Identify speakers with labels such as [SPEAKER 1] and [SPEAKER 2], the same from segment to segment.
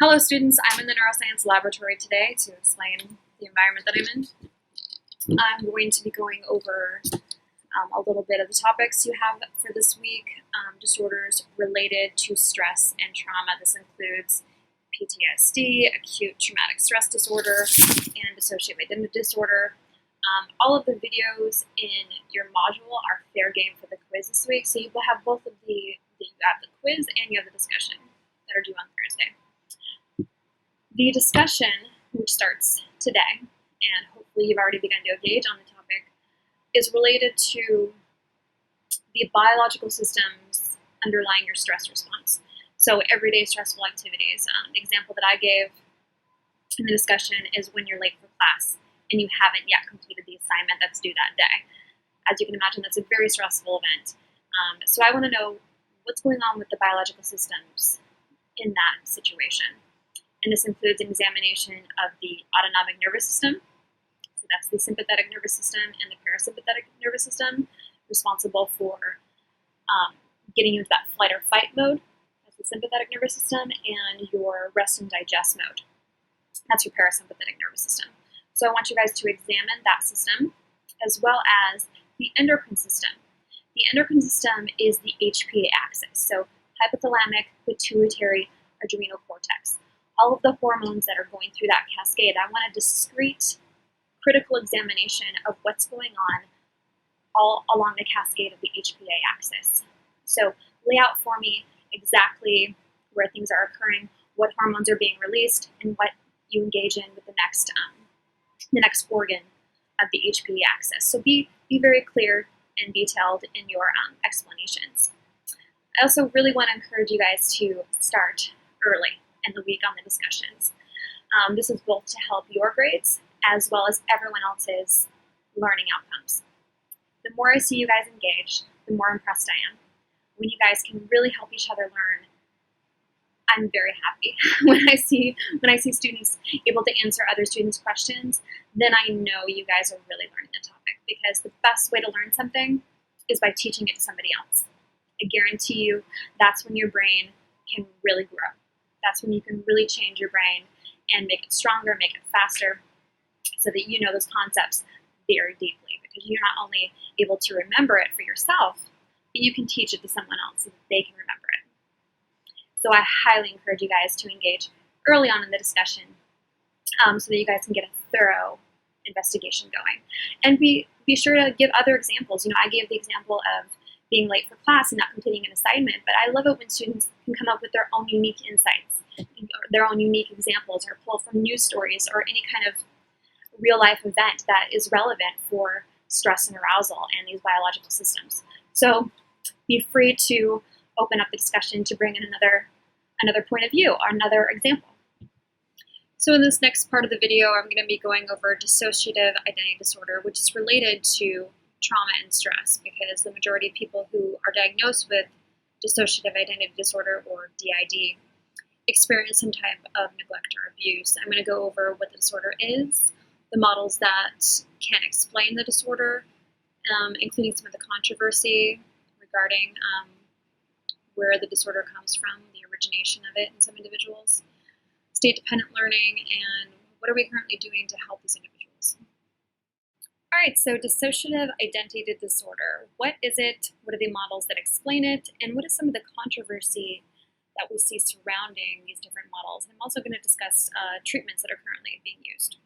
[SPEAKER 1] Hello students, I'm in the neuroscience laboratory today to explain the environment that I'm in. I'm going to be going over a little bit of the topics you have for this week, disorders related to stress and trauma. This includes PTSD, acute traumatic stress disorder, and dissociative identity disorder. All of the videos in your module are fair game for the quiz this week, so you will have both of you have the quiz and you have the discussion that are due on Thursday. The discussion, which starts today, and hopefully you've already begun to engage on the topic, is related to the biological systems underlying your stress response. So everyday stressful activities. The example that I gave in the discussion is when you're late for class and you haven't yet completed the assignment that's due that day. As you can imagine, that's a very stressful event. So I want to know what's going on with the biological systems in that situation. And this includes an examination of the autonomic nervous system. So that's the sympathetic nervous system and the parasympathetic nervous system, responsible for getting you into that flight or fight mode. That's the sympathetic nervous system, and your rest and digest mode. That's your parasympathetic nervous system. So I want you guys to examine that system, as well as the endocrine system. The endocrine system is the HPA axis, so hypothalamic, pituitary, adrenal cortex. All of the hormones that are going through that cascade. I want a discrete, critical examination of what's going on all along the cascade of the HPA axis. So lay out for me exactly where things are occurring, what hormones are being released, and what you engage in with the next organ of the HPA axis. So be very clear and detailed in your explanations. I also really want to encourage you guys to start early in the week on the discussions. This is both to help your grades as well as everyone else's learning outcomes. The more I see you guys engage, the more impressed I am. When you guys can really help each other learn, I'm very happy. when I see students able to answer other students' questions, then I know you guys are really learning the topic, because the best way to learn something is by teaching it to somebody else. I guarantee you that's when your brain can really grow. That's when you can really change your brain and make it stronger, make it faster, so that you know those concepts very deeply, because you're not only able to remember it for yourself, but you can teach it to someone else so that they can remember it. So I highly encourage you guys to engage early on in the discussion so that you guys can get a thorough investigation going. And be sure to give other examples. I gave the example of being late for class and not completing an assignment, but I love it when students can come up with their own unique insights, their own unique examples, or pull from news stories or any kind of real-life event that is relevant for stress and arousal and these biological systems. So be free to open up the discussion to bring in another point of view or another example. So in this next part of the video, I'm going to be going over dissociative identity disorder, which is related to trauma and stress, because the majority of people who are diagnosed with dissociative identity disorder, or DID, experience some type of neglect or abuse. I'm going to go over what the disorder is, the models that can explain the disorder, including some of the controversy regarding where the disorder comes from, the origination of it in some individuals, state-dependent learning, and what are we currently doing to help these individuals. All right, so dissociative identity disorder. What is it? What are the models that explain it? And what is some of the controversy that we see surrounding these different models? I'm also going to discuss treatments that are currently being used.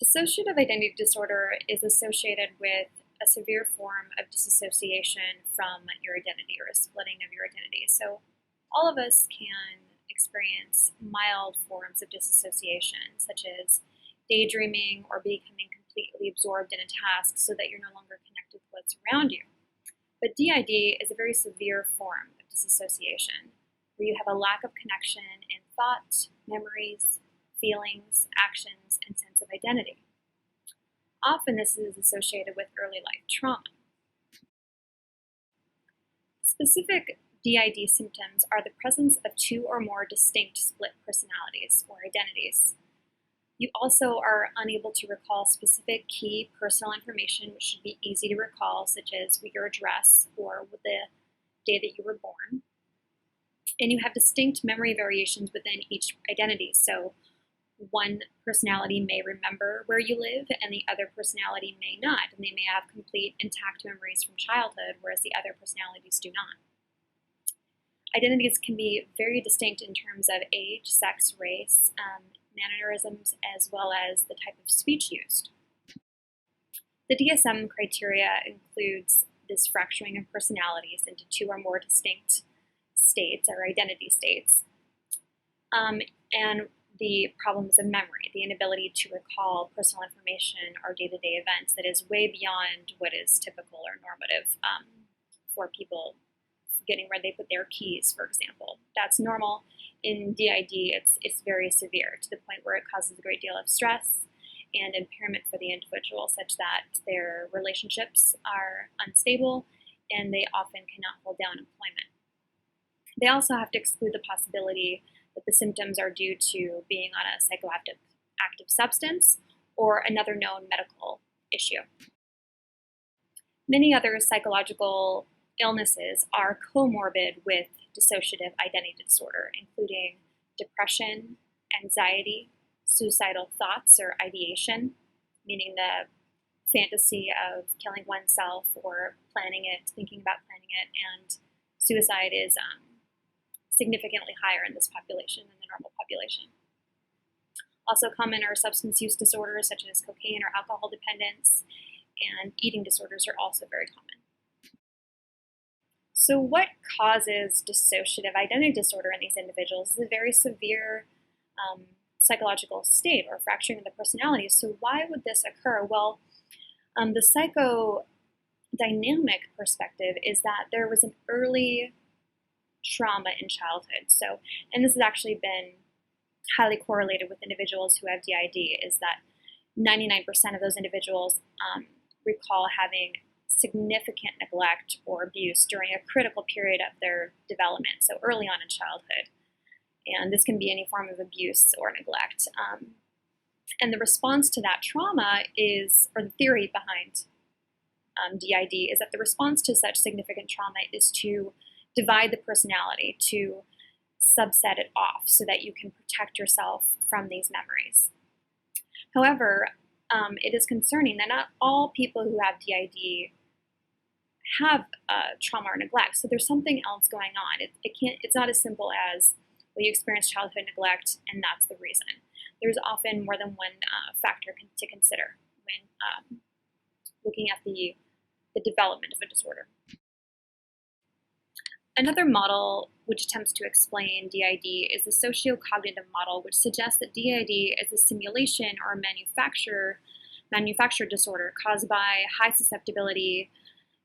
[SPEAKER 1] Dissociative identity disorder is associated with a severe form of disassociation from your identity, or a splitting of your identity. So all of us can experience mild forms of disassociation, such as daydreaming or becoming completely absorbed in a task so that you're no longer connected to what's around you. But DID is a very severe form of disassociation, where you have a lack of connection in thought, memories, feelings, actions, and sense of identity. Often this is associated with early life trauma. Specific DID symptoms are the presence of two or more distinct split personalities or identities. You also are unable to recall specific key personal information, which should be easy to recall, such as your address or the day that you were born. And you have distinct memory variations within each identity. So one personality may remember where you live and the other personality may not, and they may have complete intact memories from childhood, whereas the other personalities do not. Identities can be very distinct in terms of age, sex, race, mannerisms, as well as the type of speech used. The DSM criteria includes this fracturing of personalities into two or more distinct states or identity states, and the problems of memory, the inability to recall personal information or day-to-day events that is way beyond what is typical or normative for people forgetting where they put their keys, for example. That's normal. In DID, it's very severe to the point where it causes a great deal of stress and impairment for the individual, such that their relationships are unstable and they often cannot hold down employment. They also have to exclude the possibility that the symptoms are due to being on a psychoactive substance or another known medical issue. Many other psychological illnesses are comorbid with dissociative identity disorder, including depression, anxiety, suicidal thoughts or ideation, meaning the fantasy of killing oneself or planning it, thinking about planning it, and suicide is significantly higher in this population than the normal population. Also common are substance use disorders such as cocaine or alcohol dependence, and eating disorders are also very common. So what causes dissociative identity disorder in these individuals is a very severe psychological state or fracturing of the personality. So why would this occur? Well, the psychodynamic perspective is that there was an early trauma in childhood. So, and this has actually been highly correlated with individuals who have DID, is that 99% of those individuals recall having significant neglect or abuse during a critical period of their development, so early on in childhood. And this can be any form of abuse or neglect. And the response to that trauma is, or the theory behind DID, is that the response to such significant trauma is to divide the personality, to subset it off so that you can protect yourself from these memories. However, it is concerning that not all people who have DID have trauma or neglect. So there's something else going on. It's not as simple as, well, you experience childhood neglect and that's the reason. There's often more than one factor to consider when looking at the development of a disorder. Another model which attempts to explain DID is the sociocognitive model, which suggests that DID is a simulation or a manufactured disorder caused by high susceptibility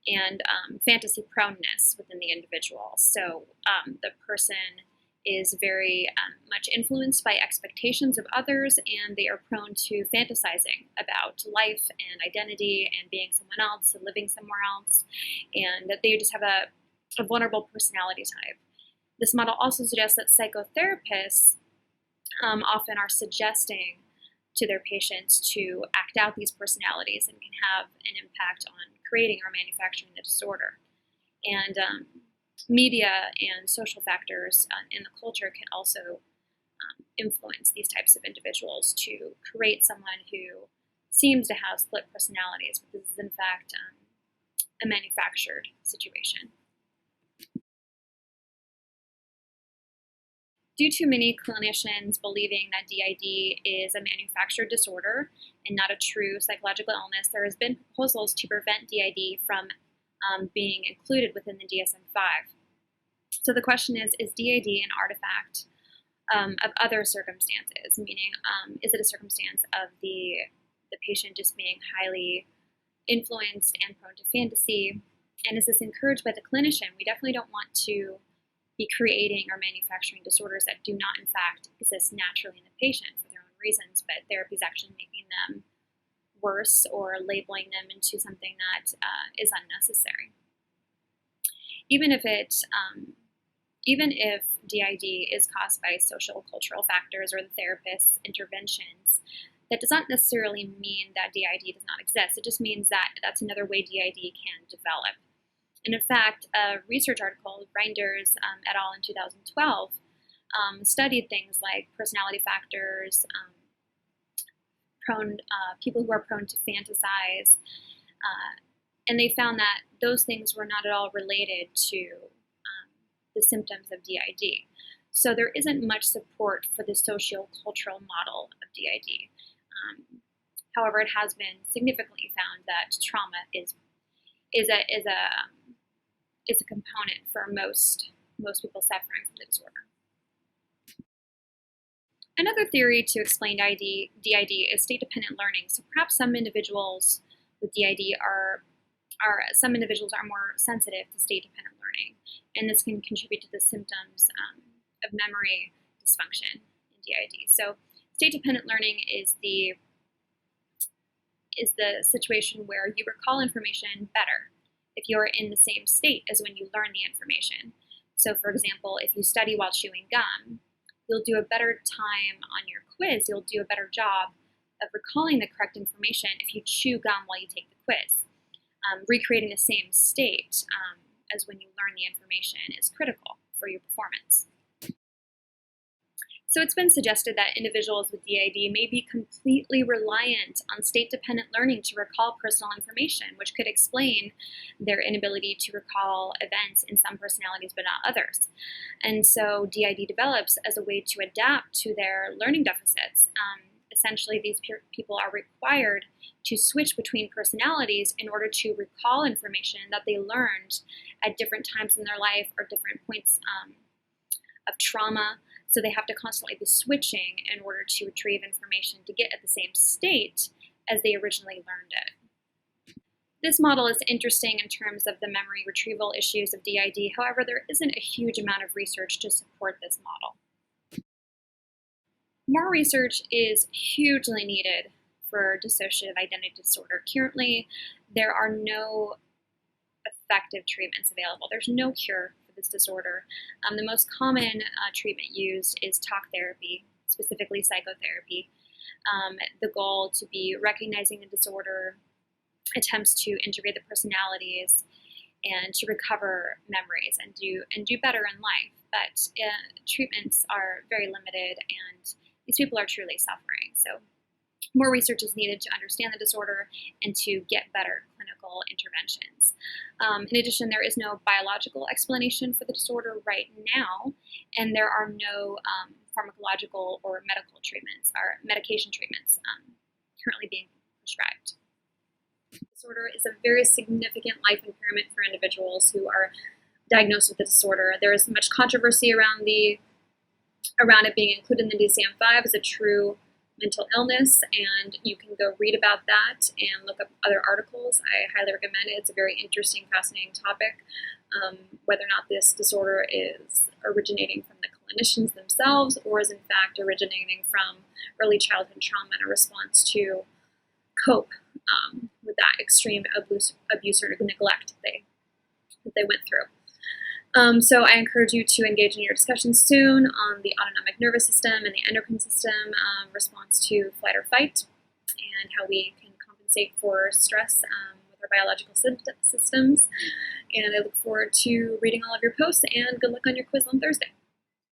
[SPEAKER 1] and fantasy proneness within the individual. So the person is very much influenced by expectations of others, and they are prone to fantasizing about life and identity and being someone else and living somewhere else, and that they just have a vulnerable personality type. This model also suggests that psychotherapists often are suggesting to their patients to act out these personalities and can have an impact on creating or manufacturing the disorder. And media and social factors in the culture can also influence these types of individuals to create someone who seems to have split personalities, but this is in fact a manufactured situation. Due to many clinicians believing that DID is a manufactured disorder and not a true psychological illness, there has been proposals to prevent DID from being included within the DSM-5. So the question is DID an artifact of other circumstances? Meaning, is it a circumstance of the patient just being highly influenced and prone to fantasy? And is this encouraged by the clinician? We definitely don't want to be creating or manufacturing disorders that do not in fact exist naturally in the patient for their own reasons, but therapy is actually making them worse or labeling them into something that is unnecessary. Even if DID is caused by social cultural factors or the therapist's interventions, that does not necessarily mean that DID does not exist. It just means that that's another way DID can develop. And in fact, a research article, Reinders et al. In 2012, studied things like personality factors, people who are prone to fantasize, and they found that those things were not at all related to the symptoms of DID. So there isn't much support for the socio-cultural model of DID. However, it has been significantly found that trauma is a component for most people suffering from the disorder. Another theory to explain DID is state-dependent learning. So perhaps some individuals with DID are more sensitive to state-dependent learning, and this can contribute to the symptoms of memory dysfunction in DID. So state-dependent learning is the situation where you recall information better if you're in the same state as when you learn the information. So for example, if you study while chewing gum, you'll do a better time on your quiz, you'll do a better job of recalling the correct information if you chew gum while you take the quiz. Recreating the same state as when you learn the information is critical for your performance. So it's been suggested that individuals with DID may be completely reliant on state-dependent learning to recall personal information, which could explain their inability to recall events in some personalities but not others. And so DID develops as a way to adapt to their learning deficits. Essentially, these people are required to switch between personalities in order to recall information that they learned at different times in their life or different points of trauma. So they have to constantly be switching in order to retrieve information to get at the same state as they originally learned it. This model is interesting in terms of the memory retrieval issues of DID. However, there isn't a huge amount of research to support this model. More research is hugely needed for dissociative identity disorder. Currently, there are no effective treatments available. There's no cure for this disorder. The most common treatment used is talk therapy, specifically psychotherapy. The goal to be recognizing the disorder, attempts to integrate the personalities, and to recover memories and do better in life. But treatments are very limited, and these people are truly suffering. So more research is needed to understand the disorder and to get better clinical interventions. In addition, there is no biological explanation for the disorder right now, and there are no pharmacological or medical treatments or medication treatments currently being prescribed. Disorder is a very significant life impairment for individuals who are diagnosed with the disorder. There is much controversy around it being included in the DSM-5 as a true mental illness, and you can go read about that and look up other articles. I highly recommend it. It's a very interesting, fascinating topic. Whether or not this disorder is originating from the clinicians themselves or is in fact originating from early childhood trauma and a response to cope with that extreme abuse or neglect that they went through. So I encourage you to engage in your discussions soon on the autonomic nervous system and the endocrine system response to flight or fight, and how we can compensate for stress with our biological systems. And I look forward to reading all of your posts, and good luck on your quiz on Thursday.